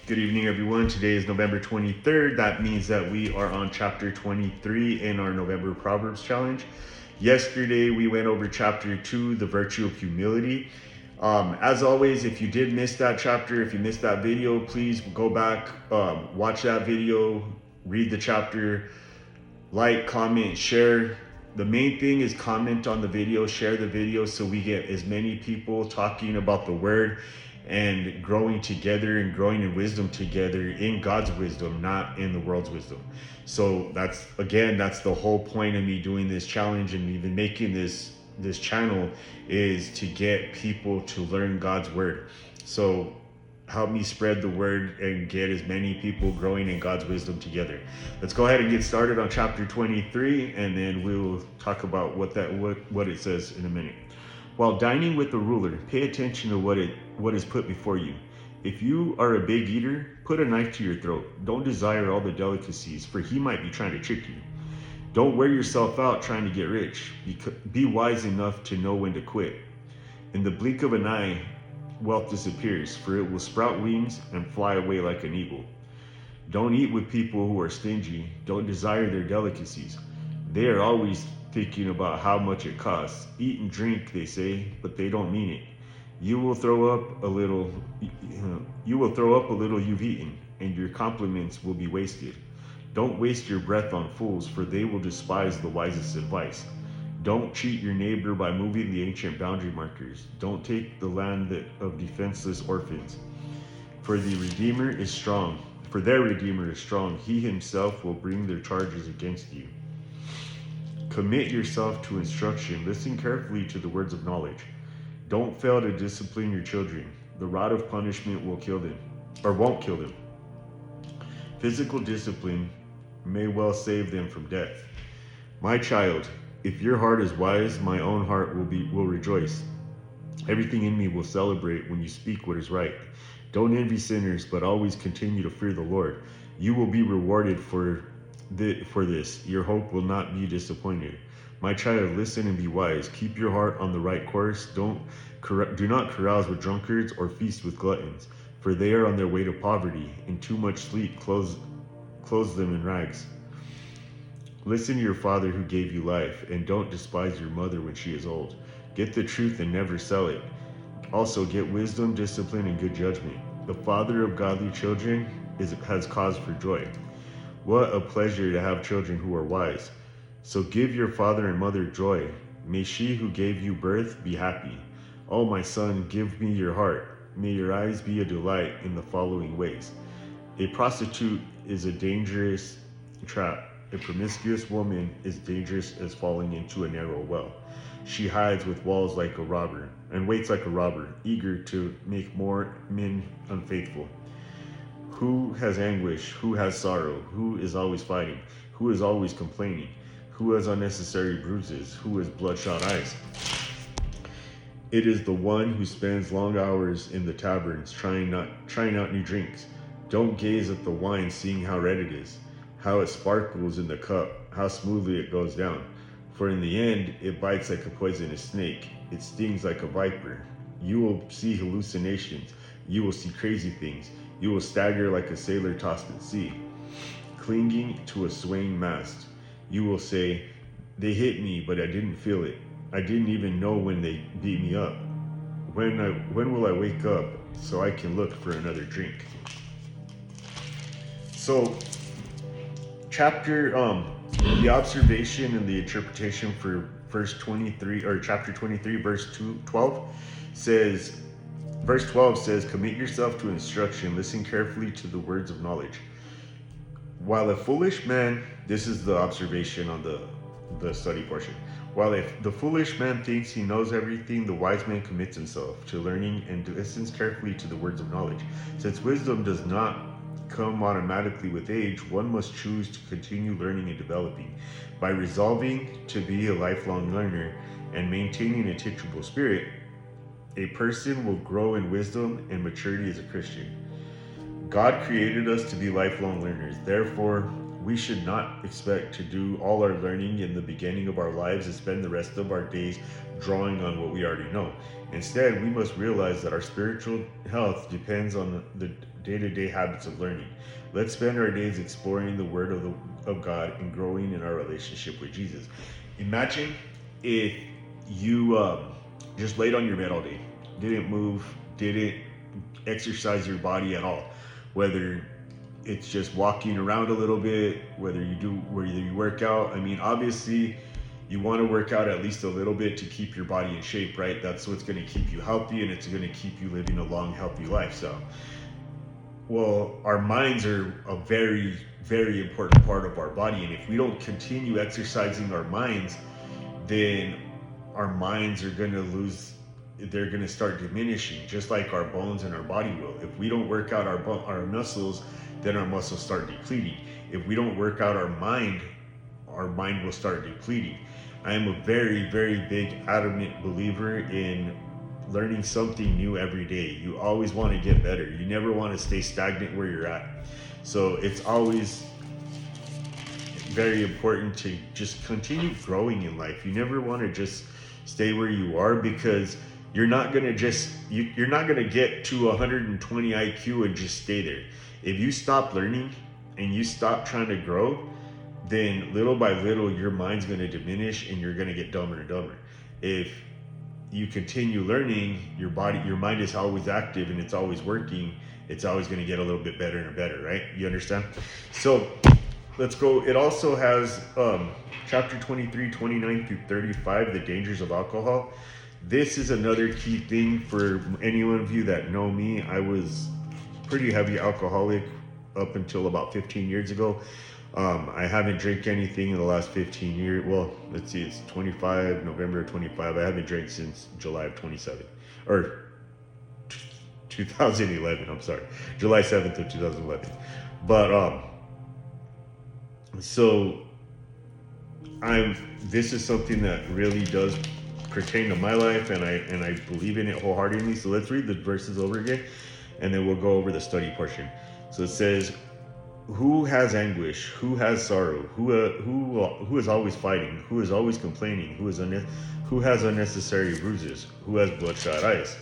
Good evening, everyone. Today is November 23rd. That means that we are on chapter 23 in our November Proverbs challenge. Yesterday, we went over chapter 2, the virtue of humility. As always, if you did miss that chapter, if you missed that video, please go back, watch that video, read the chapter, like, comment, share. The main thing is comment on the video, share the video so we get as many people talking about the word and growing together and growing in wisdom together, in God's wisdom, not in the world's wisdom. So that's the whole point of me doing this challenge and even making this channel, is to get people to learn God's word. So help me spread the word and get as many people growing in God's wisdom together. Let's go ahead and get started on chapter 23, and then we'll talk about what it says in a minute. While dining with the ruler, pay attention to what is put before you. If you are a big eater, put a knife to your throat. Don't desire all the delicacies, for he might be trying to trick you. Don't wear yourself out trying to get rich. Be wise enough to know when to quit. In the blink of an eye, wealth disappears, for it will sprout wings and fly away like an eagle. Don't eat with people who are stingy. Don't desire their delicacies. They are always thinking about how much it costs. Eat and drink, they say, but they don't mean it. You will throw up a little you've eaten, and your compliments will be wasted. Don't waste your breath on fools, for they will despise the wisest advice. Don't cheat your neighbor by moving the ancient boundary markers. Don't take the land of defenseless orphans. For their Redeemer is strong. He himself will bring their charges against you. Commit yourself to instruction. Listen carefully to the words of knowledge. Don't fail to discipline your children. The rod of punishment won't kill them. Physical discipline may well save them from death. My child, if your heart is wise, my own heart will rejoice. Everything in me will celebrate when you speak what is right. Don't envy sinners, but always continue to fear the Lord. You will be rewarded for this. Your hope will not be disappointed. My child, listen and be wise. Keep your heart on the right course. Do not carouse with drunkards or feast with gluttons, for they are on their way to poverty, and too much sleep clothes them in rags. Listen to your father who gave you life, and don't despise your mother when she is old. Get the truth and never sell it. Also get wisdom, discipline, and good judgment. The father of godly children has cause for joy. What a pleasure to have children who are wise. So give your father and mother joy. May she who gave you birth be happy. Oh, my son, give me your heart. May your eyes be a delight in the following ways. A prostitute is a dangerous trap. A promiscuous woman is dangerous as falling into a narrow well. She hides with walls like a robber, and waits like a robber, eager to make more men unfaithful. Who has anguish? Who has sorrow? Who is always fighting? Who is always complaining? Who has unnecessary bruises? Who has bloodshot eyes? It is the one who spends long hours in the taverns trying out new drinks. Don't gaze at the wine, seeing how red it is, how it sparkles in the cup, how smoothly it goes down. For in the end, it bites like a poisonous snake. It stings like a viper. You will see hallucinations. You will see crazy things. You will stagger like a sailor tossed at sea, clinging to a swaying mast. You will say, they hit me, but I didn't feel it. I didn't even know when they beat me up. When will I wake up so I can look for another drink? So, the observation and the interpretation for verse 23, or chapter 23, verse 12 says, Verse 12 says, commit yourself to instruction, listen carefully to the words of knowledge. While a foolish man, this is the observation on the study portion. While if the foolish man thinks he knows everything, the wise man commits himself to learning and listens carefully to the words of knowledge. Since wisdom does not come automatically with age, one must choose to continue learning and developing. By resolving to be a lifelong learner and maintaining a teachable spirit, a person will grow in wisdom and maturity as a Christian. God created us to be lifelong learners. Therefore, we should not expect to do all our learning in the beginning of our lives and spend the rest of our days drawing on what we already know. Instead, we must realize that our spiritual health depends on the day-to-day habits of learning. Let's spend our days exploring the Word of God and growing in our relationship with Jesus. Imagine if you just laid on your bed all day, didn't move, didn't exercise your body at all, whether it's just walking around a little bit, whether you work out. I mean, obviously you want to work out at least a little bit to keep your body in shape, right? That's what's going to keep you healthy, and it's going to keep you living a long, healthy life. So, well, our minds are a very, very important part of our body, and if we don't continue exercising our minds, then our minds are going to lose, they're going to start diminishing, just like our bones and our body will. If we don't work out our muscles, then our muscles start depleting. If we don't work out our mind will start depleting. I am a very, very big adamant believer in learning something new every day. You always want to get better. You never want to stay stagnant where you're at. So it's always very important to just continue growing in life. You never want to just stay where you are, because you're not going to get to 120 IQ and just stay there. If you stop learning and you stop trying to grow, then little by little your mind's going to diminish and you're going to get dumber and dumber. If you continue learning, your mind is always active and it's always working. It's always going to get a little bit better and better, right? You understand? So let's go. It also has chapter 23, 29 through 35, the dangers of alcohol. This is another key thing for any one of you that know me. I was pretty heavy alcoholic up until about 15 years ago. I haven't drank anything in the last 15 years. Well, let's see, it's November 25. I haven't drank since July of 27, or 2011. I'm sorry, July 7th of 2011. But so this is something that really does pertain to my life, and I believe in it wholeheartedly. So let's read the verses over again, and then we'll go over the study portion. So it says, who has anguish? Who has sorrow? Who is always fighting? Who is always complaining? Who has unnecessary bruises? Who has bloodshot eyes?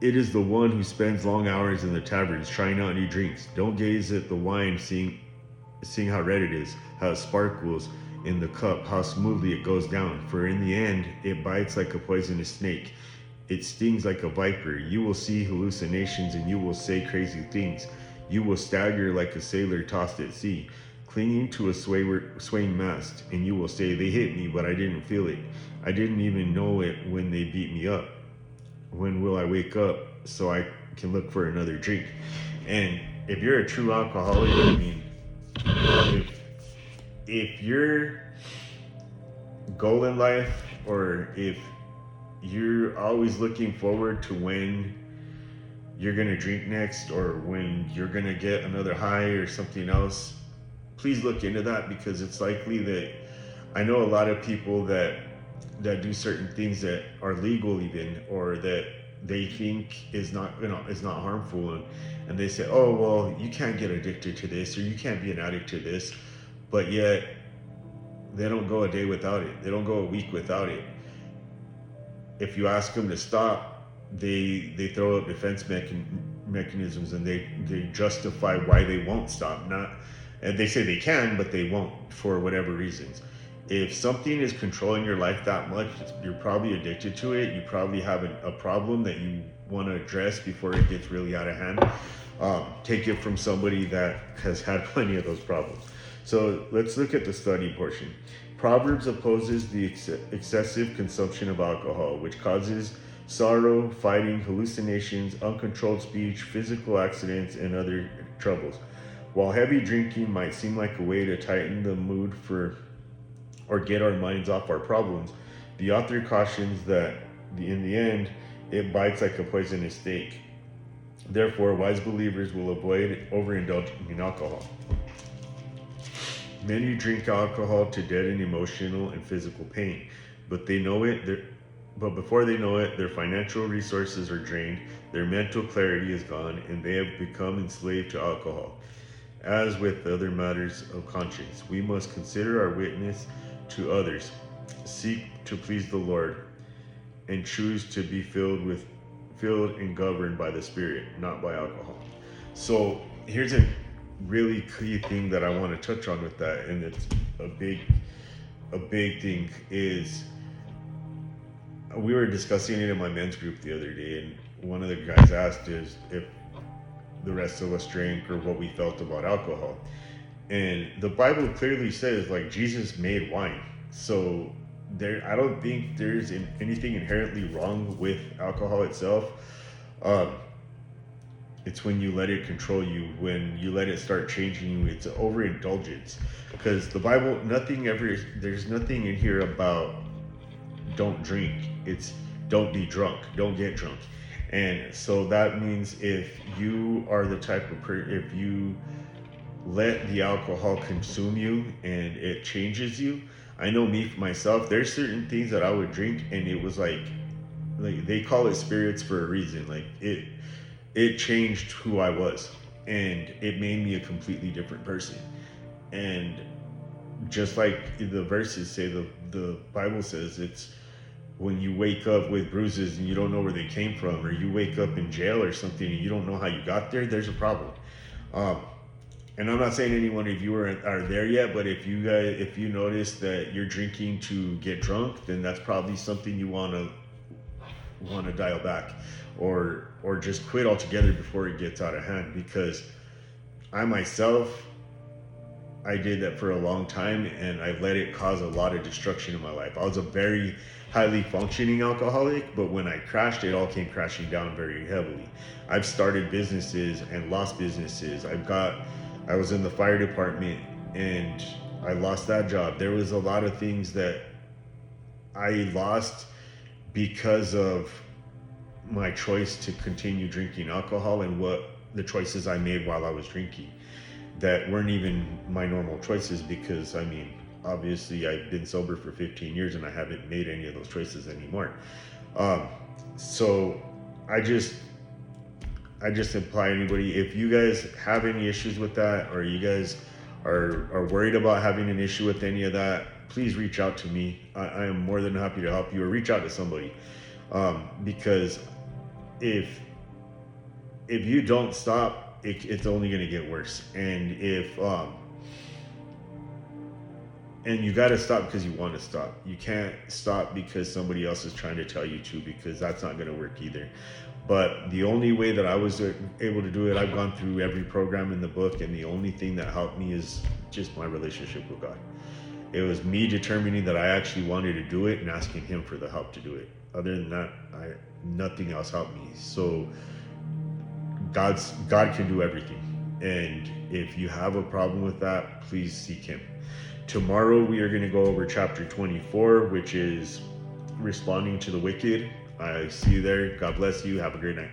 It is the one who spends long hours in the taverns trying out new drinks. Don't gaze at the wine, seeing how red it is, how it sparkles in the cup, how smoothly it goes down. For in the end, it bites like a poisonous snake. It stings like a viper. You will see hallucinations and you will say crazy things. You will stagger like a sailor tossed at sea, clinging to a swaying mast, and you will say, they hit me, but I didn't feel it. I didn't even know it when they beat me up. When will I wake up so I can look for another drink? And if you're a true alcoholic, I mean, if your goal in life, or if you're always looking forward to when you're going to drink next, or when you're going to get another high or something else, please look into that, because it's likely that I know a lot of people that do certain things that are legal even, or that they think is not harmful, and they say, oh, well, you can't get addicted to this, or you can't be an addict to this, but yet they don't go a day without it. They don't go a week without it. If you ask them to stop, they throw up defense mechanisms, and they justify why they won't stop. And they say they can, but they won't for whatever reasons. If something is controlling your life that much, you're probably addicted to it. You probably have a problem that you want to address before it gets really out of hand. Take it from somebody that has had plenty of those problems. So let's look at the study portion. Proverbs opposes the excessive consumption of alcohol, which causes sorrow, fighting, hallucinations, uncontrolled speech, physical accidents, and other troubles. While heavy drinking might seem like a way to tighten the mood or get our minds off our problems, the author cautions that in the end, it bites like a poisonous snake. Therefore, wise believers will avoid overindulging in alcohol. Many drink alcohol to deaden emotional and physical pain, but before they know it, their financial resources are drained, their mental clarity is gone, and they have become enslaved to alcohol. As with other matters of conscience, we must consider our witness to others, seek to please the Lord, and choose to be filled and governed by the Spirit, not by alcohol. So here's a really key thing that I want to touch on with that, and it's a big thing is, we were discussing it in my men's group the other day, and one of the guys asked is if the rest of us drank or what we felt about alcohol. And the Bible clearly says, like, Jesus made wine. So I don't think there's anything inherently wrong with alcohol itself. It's when you let it control you, when you let it start changing you. It's overindulgence. Because the Bible, there's nothing in here about don't drink. It's don't be drunk, don't get drunk. And so that means if you are the type of if you let the alcohol consume you and it changes you. I know me myself, there's certain things that I would drink and it was like they call it spirits for a reason. Like it changed who I was, and it made me a completely different person. And just like the verses say, the Bible says, it's when you wake up with bruises and you don't know where they came from, or you wake up in jail or something and you don't know how you got there, there's a problem. And I'm not saying any one of you are there yet, but if you notice that you're drinking to get drunk, then that's probably something you want to dial back, or just quit altogether before it gets out of hand. Because I myself, I did that for a long time, and I let it cause a lot of destruction in my life. I was a very highly functioning alcoholic, but when I crashed, it all came crashing down very heavily. I've started businesses and lost businesses. I was in the fire department and I lost that job. There was a lot of things that I lost because of my choice to continue drinking alcohol, and what the choices I made while I was drinking that weren't even my normal choices. Because I mean, obviously I've been sober for 15 years and I haven't made any of those choices anymore. So I just imply anybody, if you guys have any issues with that, or you guys are worried about having an issue with any of that, please reach out to me. I am more than happy to help you, or reach out to somebody. Because if you don't stop, it's only going to get worse. And and you got to stop because you want to stop. You can't stop because somebody else is trying to tell you to, because that's not going to work either. But the only way that I was able to do it, I've gone through every program in the book, and the only thing that helped me is just my relationship with God. It was me determining that I actually wanted to do it and asking Him for the help to do it. Other than that, nothing else helped me. So God can do everything. And if you have a problem with that, please seek Him. Tomorrow we are going to go over chapter 24, which is responding to the wicked. I see you there. God bless you. Have a great night.